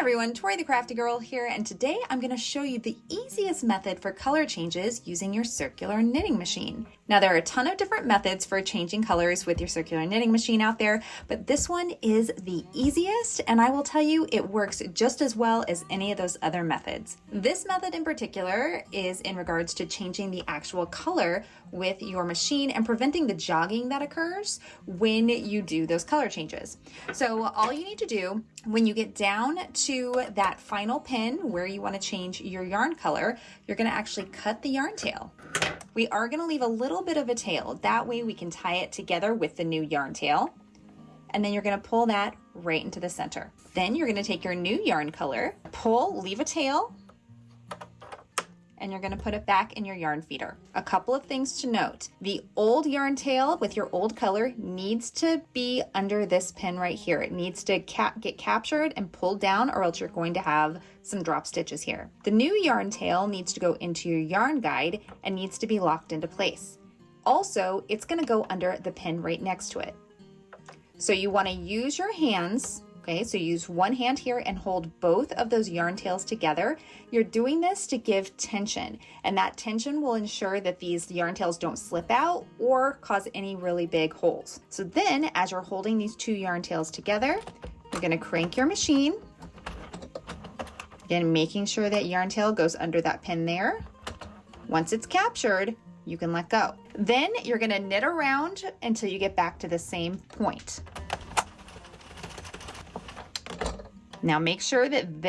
everyone, Tori the Crafty Girl here, and today I'm going to show you the easiest method for color changes using your circular knitting machine. Now there are a ton of different methods for changing colors with your circular knitting machine out there, but this one is the easiest, and I will tell you it works just as well as any of those other methods. This method in particular is in regards to changing the actual color with your machine and preventing the jogging that occurs when you do those color changes. So all you need to do when you get down to that final pin where you want to change your yarn color, you're going to actually cut the yarn tail. We are going to leave a little bit of a tail. That way we can tie it together with the new yarn tail. And then you're going to pull that right into the center. Then you're going to take your new yarn color, pull, leave a tail, and you're going to put it back in your yarn feeder. A couple of things to note. The old yarn tail with your old color needs to be under this pin right here. It needs to get captured and pulled down, or else you're going to have some drop stitches here. The new yarn tail needs to go into your yarn guide and needs to be locked into place. Also, it's going to go under the pin right next to it. So you want to use your hands. Okay, so use one hand here and hold both of those yarn tails together. You're doing this to give tension, and that tension will ensure that these yarn tails don't slip out or cause any really big holes. So then as you're holding these two yarn tails together, you're going to crank your machine. Again, making sure that yarn tail goes under that pin there. Once it's captured, you can let go. Then you're going to knit around until you get back to the same point. Now make sure that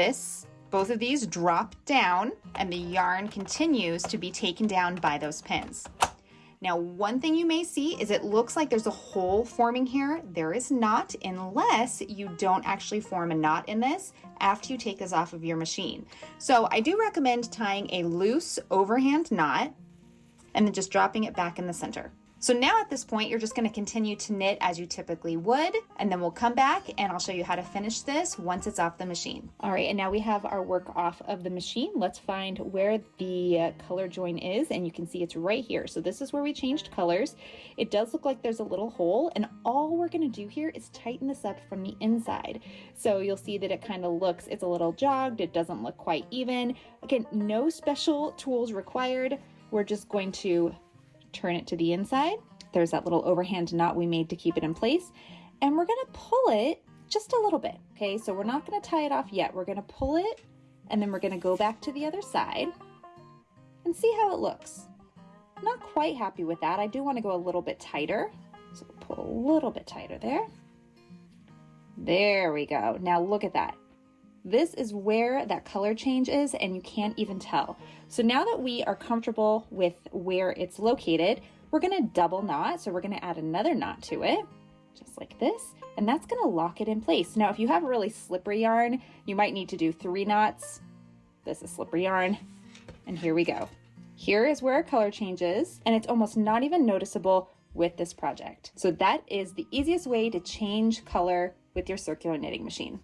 both of these drop down and the yarn continues to be taken down by those pins. Now, one thing you may see is it looks like there's a hole forming here. There is not, unless you don't actually form a knot in this after you take this off of your machine. So I do recommend tying a loose overhand knot and then just dropping it back in the center. So now at this point, you're just going to continue to knit as you typically would, and then we'll come back and I'll show you how to finish this once it's off the machine. All right, and now we have our work off of the machine. Let's find where the color join is, and you can see it's right here. So this is where we changed colors. It does look like there's a little hole, and all we're going to do here is tighten this up from the inside. So you'll see that it kind of looks, it's a little jogged. It doesn't look quite even. Again, no special tools required. We're just going to turn it to the inside. There's that little overhand knot we made to keep it in place, and we're going to pull it just a little bit. Okay, so we're not going to tie it off yet. We're going to pull it, and then we're going to go back to the other side and see how it looks. I'm not quite happy with that. I do want to go a little bit tighter, so we'll pull a little bit tighter there. There we go. Now look at that. This is where that color change is, and you can't even tell. So now that we are comfortable with where it's located, we're going to double knot. So we're going to add another knot to it, just like this, and that's going to lock it in place. Now, if you have a really slippery yarn, you might need to do 3 knots. This is slippery yarn, and here we go. Here is where our color changes, and it's almost not even noticeable with this project. So that is the easiest way to change color with your circular knitting machine.